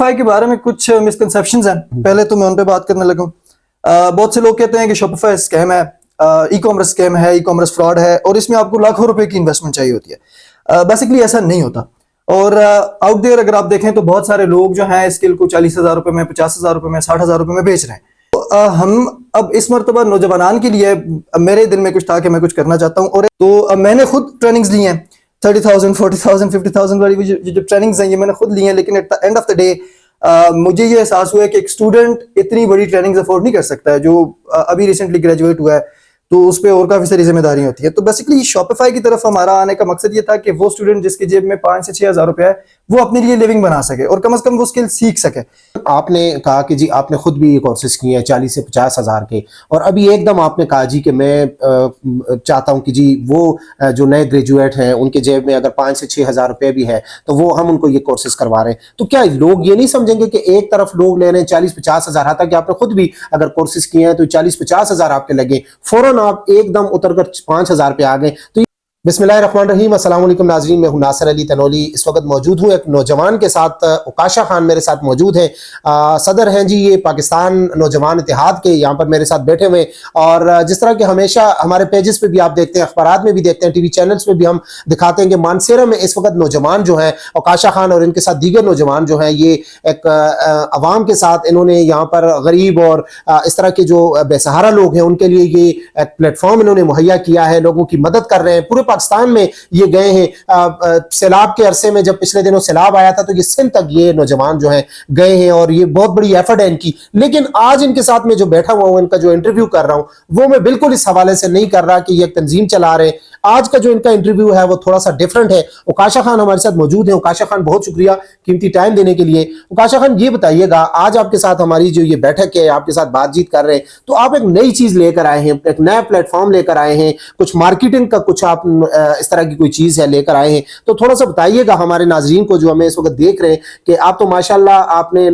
Shopify के बारे में कुछ मिसकंसेप्शंस हैं, पहले तो मैं उन पे बात करने लगूं। बहुत से लोग कहते हैं कि शॉपिफाई स्कैम है, ई कॉमर्स स्कैम है, ई कॉमर्स फ्रॉड है और इसमें आपको लाखों रुपए की इन्वेस्टमेंट चाहिए होती है। बेसिकली ऐसा नहीं होता। और आउट देयर अगर आप देखें तो बहुत सारे लोग जो हैं स्किल को 40,000 रुपए में, 50,000 रुपए में, 60,000 रुपए में बेच रहे हैं। तो हम अब इस मरतबा नौजवान के लिए मेरे दिल में कुछ था कि मैं कुछ करना चाहता हूँ, और तो मैंने खुद ट्रेनिंग्स ली हैं 30,000, 40,000, 50,000 वाली जो ट्रेनिंग्स हैं ये मैंने खुद ली हैं। लेकिन at the end of the day मुझे ये एहसास हुआ है कि एक स्टूडेंट इतनी बड़ी ट्रेनिंग्स अफोर्ड नहीं कर सकता है जो अभी रिसेंटली ग्रेजुएट हुआ है, तो उस पर और काफी सारी जिम्मेदारी होती है। तो बेसिकली शॉपिफाई की तरफ हमारा आने का मकसद ये था कि वो स्टूडेंट जिसकी जेब में 5 से 6,000 रुपया है वो अपने लिए लिविंग बना सके और कम से कम वो स्किल सीख सके। आपने कहा कि जी आपने खुद भी ये कोर्सेज किए हैं 40 से 50,000 के, और अभी एकदम आपने कहा जी कि मैं चाहता हूं कि जी वो जो नए ग्रेजुएट हैं उनके जेब में अगर 5 से 6,000 रुपये भी है तो वो हम उनको ये कोर्सेज करवा रहे हैं। तो क्या लोग ये नहीं समझेंगे कि एक तरफ लोग ले रहे हैं 40-50,000, हालांकि आपने खुद भी अगर कोर्सेज किए हैं तो 40-50,000 आपके लगे, फौरन आप एकदम उतरकर 5,000 पे आ गए। तो बिस्मिल्लाहिर्रहमानिर्रहीम, अस्सलाम वालेकुम नाज़रीन, मैं हूं नासिर अली तनोली। इस वक्त मौजूद हूं एक नौजवान के साथ, उकाशा खान मेरे साथ मौजूद है। सदर हैं जी ये पाकिस्तान नौजवान इत्तेहाद के, यहाँ पर मेरे साथ बैठे हुए। और जिस तरह के हमेशा हमारे पेजेस पे भी आप देखते हैं, अखबारात में भी देखते हैं, टीवी चैनल्स पे भी हम दिखाते हैं कि मानसेरा में इस वक्त नौजवान जो हैं उकाशा खान और इनके साथ दीगर नौजवान जो हैं ये एक अवाम के साथ इन्होंने यहाँ पर गरीब और इस तरह के जो बेसहारा लोग हैं उनके लिए ये एक प्लेटफॉर्म इन्होंने मुहैया किया है, लोगों की मदद कर रहे हैं। पूरे पाकिस्तान में ये गए हैं। सैलाब के अरसे में जब पिछले दिनों सैलाब आया था तो ये सिंध तक ये नौजवान जो हैं गए हैं और ये बहुत बड़ी एफर्ट है इनकी। लेकिन आज इनके साथ में जो बैठा हुआ हूं, इनका जो इंटरव्यू कर रहा हूं वो मैं बिल्कुल इस हवाले से नहीं कर रहा कि ये तंजीम चला रहे। आज का जो इनका इंटरव्यू है वो थोड़ा सा डिफरेंट है। उकाशा खान हमारे साथ मौजूद है। उकाशा खान, बहुत शुक्रिया कीमती टाइम देने के लिए। उकाशा खान, ये बताइएगा, आज आपके साथ हमारी जो ये बैठक है, आपके साथ बातचीत कर रहे हैं, तो आप एक नई चीज लेकर आए हैं, एक नया प्लेटफॉर्म लेकर आए हैं, कुछ मार्केटिंग का कुछ आप इस तरह की कोई चीज है लेकर आए हैं। तो थोड़ा सा बताइएगा हमारे नाजरीन को जो हमें इस वक्त देख रहे हैं कि आप तो माशाल्लाह आपने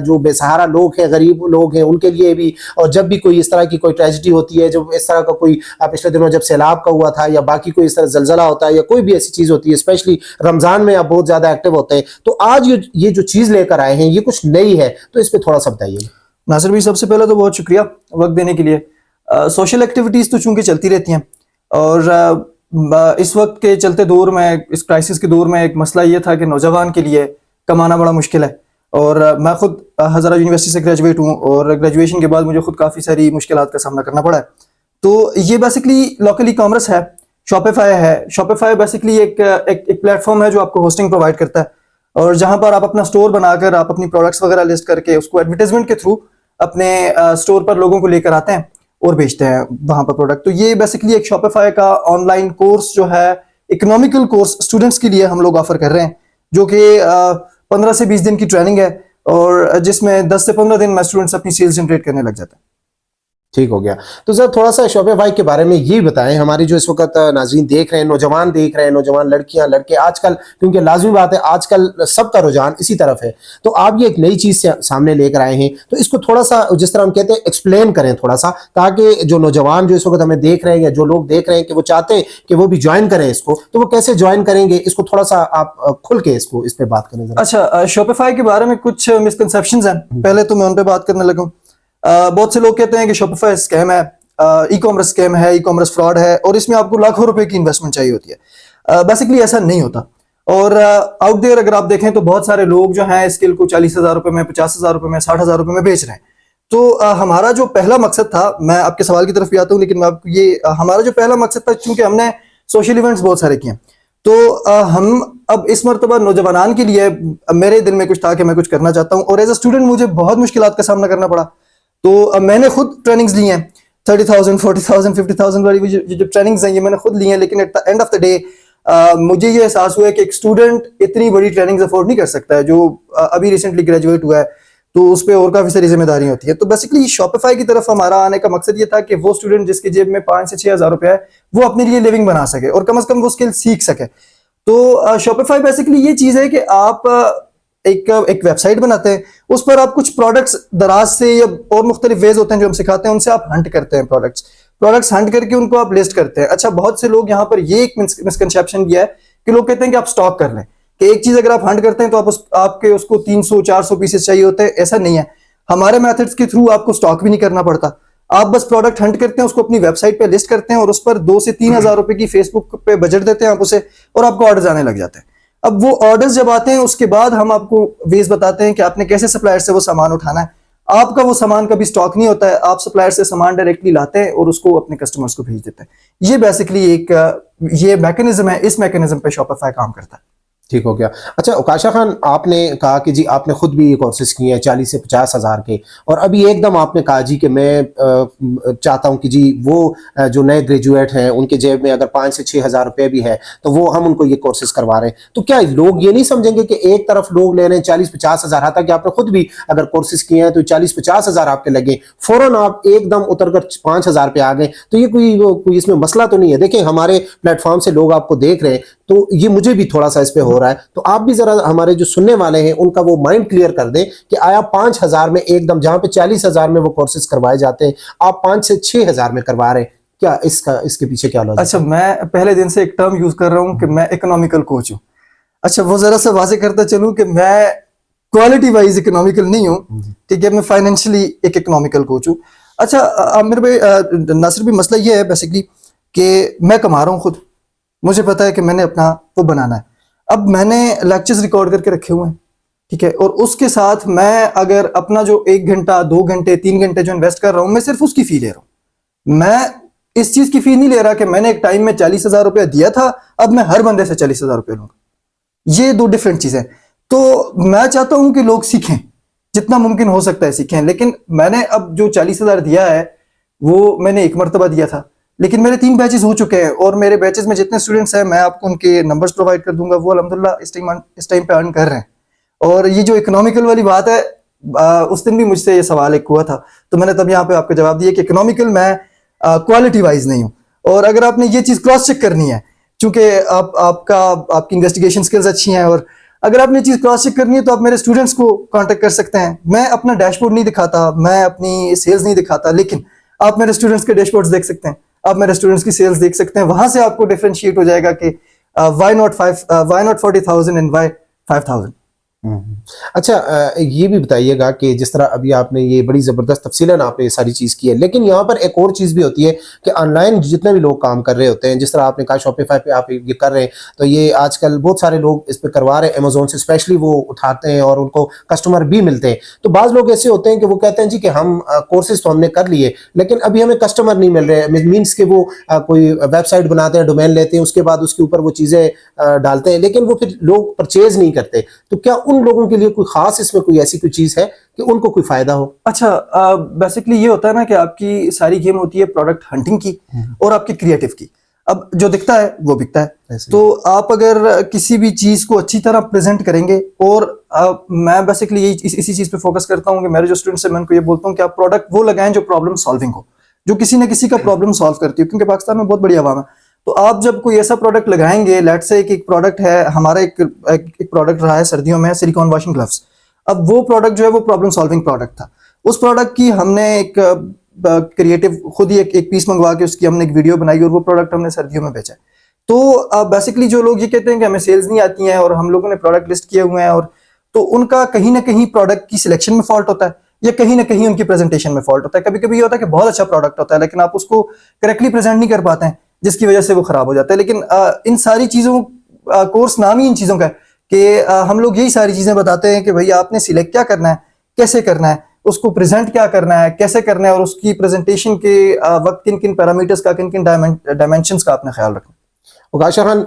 जो बेसहारा लोग हैं, गरीब लोग हैं, उनके लिए भी, और जब भी कोई इस तरह की कोई ट्रेजिडी होती है, जब इस तरह का कोई पिछले दिनों जब सैलाब का हुआ था या बाकी कोई इस तरह जलजला होता है या कोई भी ऐसी चीज होती है, स्पेशली रमजान में आप बहुत ज्यादा एक्टिव होते हैं, तो आज ये जो चीज लेकर आए हैं ये कुछ नई है, तो इस पर थोड़ा सा बताइए। नासिर भाई, सबसे पहले तो बहुत शुक्रिया वक्त देने के लिए। सोशल एक्टिविटीज तो चूंकि चलती रहती हैं और इस वक्त के चलते दौर में, इस क्राइसिस के दौर में एक मसला ये था कि नौजवान के लिए कमाना बड़ा मुश्किल है। और मैं खुद हज़ारा यूनिवर्सिटी से ग्रेजुएट हूँ और ग्रेजुएशन के बाद मुझे खुद काफ़ी सारी मुश्किलात का सामना करना पड़ा है। तो ये बेसिकली लोकल ई कॉमर्स है, शॉपिफाई है। शॉपिफाई बेसिकली एक प्लेटफॉर्म है जो आपको होस्टिंग प्रोवाइड करता है, और जहाँ पर आप अपना स्टोर बनाकर आप अपनी प्रोडक्ट्स वगैरह लिस्ट करके उसको एडवर्टाइजमेंट के थ्रू अपने स्टोर पर लोगों को लेकर आते हैं और बेचते हैं वहां पर प्रोडक्ट। तो ये बेसिकली एक शॉपिफाई का ऑनलाइन कोर्स जो है, इकोनॉमिकल कोर्स स्टूडेंट्स के लिए हम लोग ऑफर कर रहे हैं, जो कि 15 से 20 दिन की ट्रेनिंग है और जिसमें 10 से 15 दिन में स्टूडेंट्स अपनी सेल्स जनरेट करने लग जाते हैं। ठीक हो गया। तो सर थोड़ा सा शॉपिफाई के बारे में ये बताएं, हमारी जो इस वक्त नाज़रीन देख रहे हैं, नौजवान देख रहे हैं, नौजवान लड़कियां लड़के, आजकल क्योंकि लाजमी बात है आजकल सबका रुझान इसी तरफ है, तो आप ये एक नई चीज सामने लेकर आए हैं, तो इसको थोड़ा सा जिस तरह हम कहते हैं एक्सप्लेन करें थोड़ा सा, ताकि जो नौजवान जो इस वक्त हमें देख रहे हैं या जो लोग देख रहे हैं कि वो चाहते हैं कि वो भी ज्वाइन करें इसको, तो वो कैसे ज्वाइन करेंगे, इसको थोड़ा सा आप खुल के इसको इस पे बात करें। अच्छा, शॉपिफाई के बारे में कुछ मिसकंसेप्शंस हैं, पहले तो मैं उन पे बात करने लगूं। बहुत से लोग कहते हैं कि शॉपिफाई स्कैम है, ई कॉमर्स स्कैम है, ई कॉमर्स फ्रॉड है और इसमें आपको लाखों रुपए की इन्वेस्टमेंट चाहिए होती है। बेसिकली ऐसा नहीं होता। और आउट देयर अगर आप देखें तो बहुत सारे लोग जो हैं स्किल को 40,000 रुपए में, 50,000 रुपए में, 60,000 रुपए में बेच रहे हैं। तो हमारा जो पहला मकसद था, मैं आपके सवाल की तरफ भी आता हूँ, लेकिन मैं आपको ये हमारा जो पहला मकसद था, चूंकि हमने सोशल इवेंट्स बहुत सारे किए, तो हम अब इस मरतबा नौजवान के लिए मेरे दिल में कुछ था कि मैं कुछ करना चाहता हूँ, और एज अ स्टूडेंट मुझे बहुत मुश्किलात का सामना करना पड़ा। तो मैंने खुद ट्रेनिंग्स ली हैं 30,000, 40,000, 50,000 वाली जो ट्रेनिंग्स हैं ये मैंने खुद ली हैं। लेकिन at the end of the day मुझे ये एहसास हुआ कि एक स्टूडेंट इतनी बड़ी ट्रेनिंग्स अफोर्ड नहीं कर सकता है जो अभी रिसेंटली ग्रेजुएट हुआ है, तो उस पर और काफी सारी जिम्मेदारी होती है। तो बेसिकली शॉपिफाई की तरफ हमारा आने का मकसद ये था कि वो स्टूडेंट जिसकी जेब में 5 से 6,000 रुपया है वो अपने लिए लिविंग बना सके और कम से कम वो स्किल सीख सके। तो शॉपिफाई बेसिकली ये चीज है कि आप एक वेबसाइट बनाते हैं, उस पर आप कुछ प्रोडक्ट्स दराज से या और मुख्तलिफ वेज होते हैं जो हम सिखाते हैं, उनसे आप हंट करते हैं प्रोडक्ट्स हंट करके उनको आप लिस्ट करते हैं। अच्छा, बहुत से लोग यहाँ पर ये एक मिसकंसेप्शन किया है कि लोग कहते हैं कि आप स्टॉक कर लें, कि एक चीज अगर आप हंट करते हैं तो आपके उसको 300-400 पीसेस चाहिए होते हैं, ऐसा नहीं है। हमारे मेथड्स के थ्रू आपको स्टॉक भी नहीं करना पड़ता। आप बस प्रोडक्ट हंट करते हैं, उसको अपनी वेबसाइट पे लिस्ट करते हैं और उस पर 2 से 3 हजार रुपए की फेसबुक पे बजट देते हैं आप उसे, और आपको ऑर्डर्स आने लग जाते हैं। अब वो ऑर्डर्स जब आते हैं उसके बाद हम आपको वेज बताते हैं कि आपने कैसे सप्लायर से वो सामान उठाना है। आपका वो सामान कभी स्टॉक नहीं होता है, आप सप्लायर से सामान डायरेक्टली लाते हैं और उसको अपने कस्टमर्स को भेज देते हैं। ये बेसिकली एक ये मैकेनिज्म है, इस मैकेनिज्म पे शॉपिफाई काम करता है। ठीक हो गया। अच्छा उकाशा खान, आपने कहा कि जी आपने खुद भी ये कोर्सेज किए हैं 40 से 50 हज़ार के, और अभी एकदम आपने कहा जी कि मैं चाहता हूं कि जी वो जो नए ग्रेजुएट हैं उनके जेब में अगर 5 से 6 हज़ार रुपये भी है तो वो हम उनको ये कोर्सेज करवा रहे हैं। तो क्या लोग ये नहीं समझेंगे कि एक तरफ लोग ले रहे हैं 40-50 हज़ार, हालांकि आपने खुद भी अगर कोर्सेज किए हैं तो 40-50 हज़ार आपके लगे, फौरन आप एकदम उतर कर 5 हज़ार पे आ गए, तो ये कोई इसमें मसला तो नहीं है? देखिए हमारे प्लेटफॉर्म से लोग आपको देख रहे हैं तो ये मुझे भी थोड़ा सा इस पे हो रहा है, तो आप भी जरा हमारे जो सुनने वाले हैं उनका वो माइंड क्लियर कर दें कि आया 5 हज़ार में एकदम, जहां पे 40 हज़ार में वो कोर्सेज करवाए जाते हैं, आप 5 से 6 हज़ार में करवा रहे हैं, क्या इसके पीछे क्या लॉजिक? अच्छा, मैं पहले दिन से एक टर्म यूज कर रहा हूं कि मैं इकोनॉमिकल कोच हूं। अच्छा, वो जरा सा वाजे करता चलूं कि मैं क्वालिटी वाइज इकोनॉमिकल नहीं हूं, ठीक है, मैं फाइनेंशियली एक इकोनॉमिकल कोच हूं। अच्छा, मेरे पे नासिर भी मसला ये है बेसिकली कि मैं कमा रहा हूं खुद, मुझे पता है कि मैंने अपना वो बनाना है। अब मैंने लेक्चर्स रिकॉर्ड करके रखे हुए हैं, ठीक है, और उसके साथ मैं अगर अपना जो 1 घंटा 2 घंटे 3 घंटे जो इन्वेस्ट कर रहा हूं, मैं सिर्फ उसकी फी ले रहा हूं। मैं इस चीज की फी नहीं ले रहा कि मैंने एक टाइम में 40 हजार रुपया दिया था, अब मैं हर बंदे से 40 हजार रुपया लूंगा। ये 2 डिफरेंट चीजें। तो मैं चाहता हूं कि लोग सीखें, जितना मुमकिन हो सकता है सीखें, लेकिन मैंने अब जो 40 हजार दिया है वो मैंने एक मरतबा दिया था, लेकिन मेरे 3 बैचेस हो चुके हैं और मेरे बैचेस में जितने स्टूडेंट्स हैं मैं आपको उनके नंबर्स प्रोवाइड कर दूंगा, वो अल्हम्दुलिल्लाह इस टाइम पे अर्न कर रहे हैं। और ये जो इकोनॉमिकल वाली बात है, उस दिन भी मुझसे ये सवाल एक हुआ था, तो मैंने तब यहाँ पे आपको जवाब दिया कि इकोनॉमिकल मैं क्वालिटी वाइज नहीं हूँ। और अगर आपने ये चीज क्रॉस चेक करनी है, चूंकि आपकी इन्वेस्टिगेशन स्किल्स अच्छी हैं, और अगर आपने चीज क्रॉस चेक करनी है तो आप मेरे स्टूडेंट्स को कांटेक्ट कर सकते हैं। मैं अपना डैशबोर्ड नहीं दिखाता, मैं अपनी सेल्स नहीं दिखाता, लेकिन आप मेरे स्टूडेंट्स के डैशबोर्ड्स देख सकते हैं, आप मेरे स्टूडेंट्स की सेल्स देख सकते हैं। वहां से आपको डिफरेंशिएट हो जाएगा कि व्हाई नॉट 40,000 एंड व्हाई 5,000। अच्छा, ये भी बताइएगा कि जिस तरह अभी आपने ये बड़ी ज़बरदस्त तफसीलन आपने ये सारी चीज़ की है, लेकिन यहाँ पर एक और चीज़ भी होती है कि ऑनलाइन जितने भी लोग काम कर रहे होते हैं, जिस तरह आपने कहा शॉपिफाई पे आप ये कर रहे हैं, तो ये आजकल बहुत सारे लोग इस पे करवा रहे हैं, अमेज़ोन से स्पेशली वो उठाते हैं और उनको कस्टमर भी मिलते हैं। तो बाज़ लोग ऐसे होते हैं कि वो कहते हैं जी कि हम कोर्सेज तो हमने कर लिए लेकिन अभी हमें कस्टमर नहीं मिल रहे, मीन्स कि वो कोई वेबसाइट बनाते हैं, डोमेन लेते हैं, उसके बाद उसके ऊपर वो चीज़ें डालते हैं, लेकिन वो फिर लोग परचेज नहीं करते। तो क्या उन लोगों के लिए कोई खास इसमें कोई ऐसी कोई चीज है कि उनको कोई फायदा हो? अच्छा, बेसिकली ये होता है ना कि आपकी सारी गेम होती है प्रोडक्ट हंटिंग की और आपकी क्रिएटिव की। अब जो दिखता है वो बिकता है, तो आप अगर किसी भी चीज को अच्छी तरह प्रेजेंट करेंगे, और मैं बेसिकली इसी चीज पे फोकस करता हूँ कि मेरे जो स्टूडेंट्स हैं मैं उनको ये बोलता हूँ कि आप प्रोडक्ट वो लगाएं जो प्रॉब्लम सॉल्विंग हो, जो किसी न किसी का प्रॉब्लम सॉल्व करती हो, क्योंकि पाकिस्तान में बहुत बड़ी आवाम है। तो आप जब कोई ऐसा प्रोडक्ट लगाएंगे, लेट्स से एक प्रोडक्ट है हमारा, एक प्रोडक्ट रहा है सर्दियों में, सिलिकॉन वॉशिंग ग्लव्स। अब वो प्रोडक्ट जो है वो प्रॉब्लम सॉल्विंग प्रोडक्ट था। उस प्रोडक्ट की हमने एक क्रिएटिव खुद ही एक पीस मंगवा के उसकी हमने एक वीडियो बनाई और वो प्रोडक्ट हमने सर्दियों में बेचा। तो बेसिकली जो लोग ये कहते हैं कि हमें सेल्स नहीं आती हैं और हम लोगों ने प्रोडक्ट लिस्ट किए हुए हैं, और तो उनका कहीं ना कहीं प्रोडक्ट की सिलेक्शन में फॉल्ट होता है या कहीं ना कहीं उनकी प्रेजेंटेशन में फॉल्ट होता है। कभी कभी ये होता है कि बहुत अच्छा प्रोडक्ट होता है लेकिन आप उसको करेक्टली प्रेजेंट नहीं कर पाते हैं, जिसकी वजह से वो खराब हो जाता है। लेकिन इन सारी चीजों कोर्स नाम ही इन चीजों का है कि हम लोग यही सारी चीजें बताते हैं कि भाई आपने सिलेक्ट क्या करना है, कैसे करना है, उसको प्रेजेंट क्या करना है, कैसे करना है, और उसकी प्रेजेंटेशन के वक्त किन किन पैरामीटर्स का, किन किन डायमेंशंस का आपने ख्याल रखना। उकाशा खान,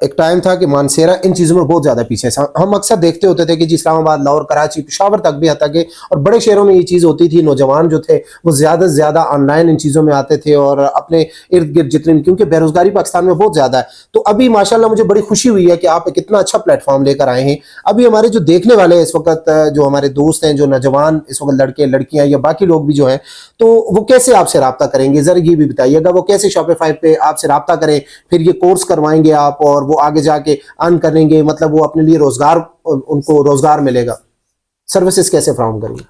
एक टाइम था कि मानसेरा इन चीज़ों में बहुत ज़्यादा पीछे था। हम अक्सर देखते होते थे कि जी इस्लामाबाद, लाहौर, कराची, पेशावर तक भी आता के और बड़े शहरों में ये चीज़ होती थी। नौजवान जो थे वो ज़्यादा से ज़्यादा ऑनलाइन इन चीज़ों में आते थे और अपने इर्द गिर्द जितने, क्योंकि बेरोज़गारी पाकिस्तान में बहुत ज़्यादा है। तो अभी माशाल्लाह मुझे बड़ी खुशी हुई है कि आप एक इतना अच्छा प्लेटफॉर्म लेकर आए हैं। अभी हमारे जो देखने वाले हैं इस वक्त, जो हमारे दोस्त हैं, जो नौजवान इस वक्त, लड़के लड़कियाँ या बाकी लोग भी जो हैं, तो वो कैसे आपसे रब्ता करेंगे? ज़रा ये भी बताइएगा, वो कैसे शॉपिफाई पे आपसे रब्ता करें, फिर ये कोर्स करवाएंगे आप और वो आगे जाके अर्न करेंगे, मतलब वो अपने लिए रोजगार, उनको रोजगार मिलेगा, सर्विसेज कैसे फ्राहम करेंगे?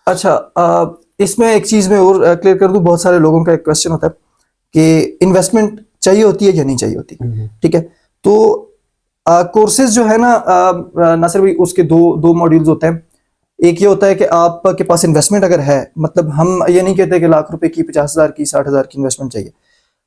अच्छा, इसमें एक चीज में और क्लियर कर दूं, बहुत सारे लोगों का एक क्वेश्चन होता है कि इन्वेस्टमेंट चाहिए होती है या नहीं चाहिए होती। ठीक है, तो कोर्सेज जो है ना नासिर भाई, उसके दो मॉड्यूल्स होते हैं। एक ये होता है कि आपके पास इन्वेस्टमेंट अगर है, मतलब हम ये नहीं कहते कि लाख रुपए की, 50,000 की, 60,000 की इन्वेस्टमेंट चाहिए।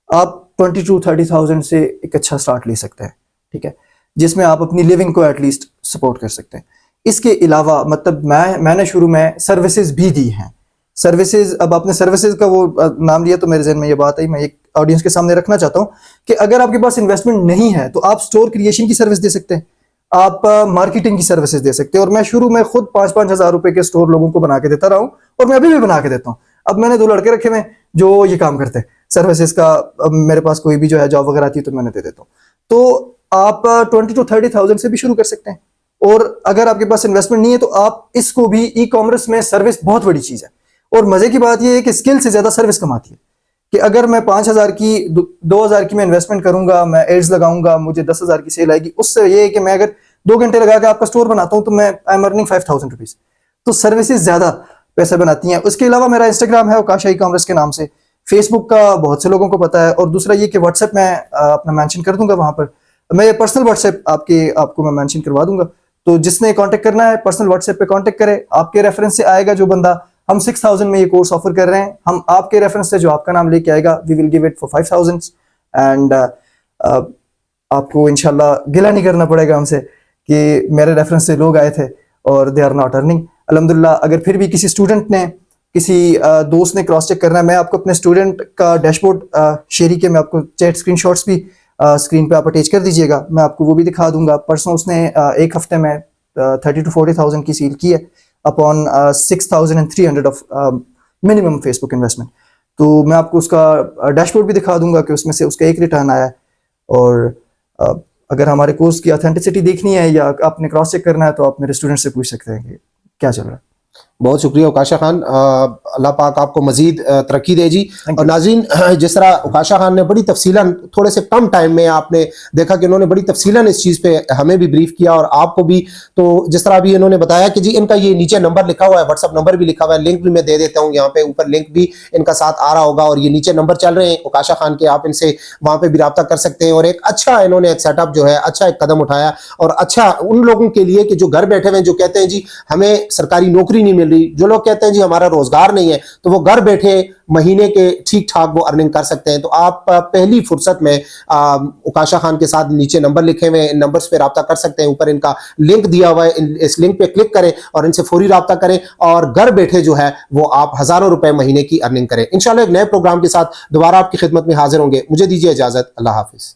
आप 20-30,000 से एक अच्छा स्टार्ट ले सकते हैं, ठीक है, जिसमें आप अपनी लिविंग को एटलीस्ट सपोर्ट कर सकते हैं। इसके अलावा मतलब मैंने शुरू में सर्विसेज भी दी हैं। सर्विसेज, अब आपने सर्विसेज का वो नाम लिया तो मेरे जहन में ये बात आई, मैं एक ऑडियंस के सामने रखना चाहता हूँ कि अगर आपके पास इन्वेस्टमेंट नहीं है तो आप स्टोर क्रिएशन की सर्विस दे सकते हैं, आप मार्केटिंग की सर्विसेज दे सकते हैं। और मैं शुरू में खुद 5-5 हज़ार रुपए के स्टोर लोगों को बना के देता रहा हूँ, और मैं अभी भी बना के देता हूँ। अब मैंने 2 लड़के रखे हुए जो ये काम करते हैं सर्विसेज का। अब मेरे पास कोई भी जो है जॉब वगैरह आती है तो मैंने दे देता हूँ। तो आप 20-30,000 से भी शुरू कर सकते हैं। और अगर आपके पास इन्वेस्टमेंट नहीं है तो आप इसको भी, ई कॉमर्स में सर्विस बहुत बड़ी चीज है। और मजे की बात यह है कि स्किल से ज्यादा सर्विस कमाती है। कि अगर मैं 5,000 की 2,000 की मैं इन्वेस्टमेंट करूंगा, मैं एड्स लगाऊंगा, मुझे 10,000 की सेल आएगी, उससे ये है कि मैं अगर 2 घंटे लगा के आपका स्टोर बनाता हूं तो मैं आई एम अर्निंग 5,000 रुपीज। तो सर्विसेज ज्यादा पैसे बनाती हैं। उसके अलावा मेरा इंस्टाग्राम है ओकाशा ई कॉमर्स के नाम से, फेसबुक का बहुत से लोगों को पता है, और दूसरा ये कि व्हाट्सएप में अपना मेंशन कर दूंगा, वहां पर मैं पर्सनल व्हाट्सएप आपको मैं मेंशन करवा दूंगा। तो जिसने कांटेक्ट करना है पर्सनल व्हाट्सएप पे कांटेक्ट करे। आपके रेफरेंस से आएगा जो बंदा, हम 6,000 में ये कोर्स ऑफर कर रहे हैं, हम आपके रेफरेंस से जो आपका नाम लेके आएगा we will give it for 5,000 and आपको इंशाल्लाह गिला नहीं करना पड़ेगा हमसे कि मेरे रेफरेंस से लोग आए थे और दे आर नॉट अर्निंग। अल्हम्दुलिल्लाह, अगर फिर भी किसी स्टूडेंट ने, किसी दोस्त ने क्रॉस चेक करना है, मैं आपको अपने स्टूडेंट का डैशबोर्ड शेयर के मैं आपको चैट स्क्रीनशॉट्स भी स्क्रीन पे आप अटैच कर दीजिएगा, मैं आपको वो भी दिखा दूंगा। परसों उसने एक हफ्ते में 30,000-40,000 की सील की है upon 6,300 of minimum Facebook investment. तो मैं आपको उसका डैशबोर्ड भी दिखा दूंगा कि उसमें से उसका एक रिटर्न आया है। और अगर हमारे कोर्स की ऑथेंटिसिटी देखनी है या आपने क्रॉस चेक करना है तो आप मेरे स्टूडेंट से पूछ सकते हैं कि क्या चल रहा है। बहुत शुक्रिया उकाशा खान, अल्लाह पाक आपको मजीद तरक्की दे जी। और नाज़रीन, जिस तरह उकाशा खान ने बड़ी तफसीलन, थोड़े से कम टाइम में आपने देखा कि उन्होंने बड़ी तफसीलन इस चीज़ पे हमें भी ब्रीफ किया और आपको भी। तो जिस तरह अभी इन्होंने बताया कि जी इनका ये नीचे नंबर लिखा हुआ है, व्हाट्सअप नंबर भी लिखा हुआ है, लिंक भी मैं दे देता हूँ, यहाँ पे ऊपर लिंक भी इनका साथ आ रहा होगा, और ये नीचे नंबर चल रहे हैं उकाशा खान के, आप इनसे वहाँ पे भी रब्ता कर सकते हैं। और एक अच्छा इन्होंने एक सेटअप जो है, अच्छा एक कदम उठाया, और अच्छा उन लोगों के लिए कि जो घर बैठे हुए, जो कहते हैं जी हमें सरकारी नौकरी नहीं मिल रही, जो लोग कहते हैं जी हमारा रोजगार नहीं है, तो वो घर बैठे महीने के ठीक ठाक वो अर्निंग कर सकते हैं। तो आप पहली फुर्सत में उकाशा खान के साथ नीचे नंबर लिखे हुए हैं, इन नंबर्स पे रब्ता कर सकते हैं, ऊपर इनका लिंक दिया हुआ है, इस लिंक पे क्लिक करें और इनसे फौरी रब्ता करें, और घर बैठे जो है वो आप हजारों रुपए महीने की अर्निंग करें। इंशाल्लाह एक नए प्रोग्राम के साथ दोबारा आपकी खिदमत में हाजिर होंगे। मुझे दीजिए इजाजत, अल्लाह हाफिज।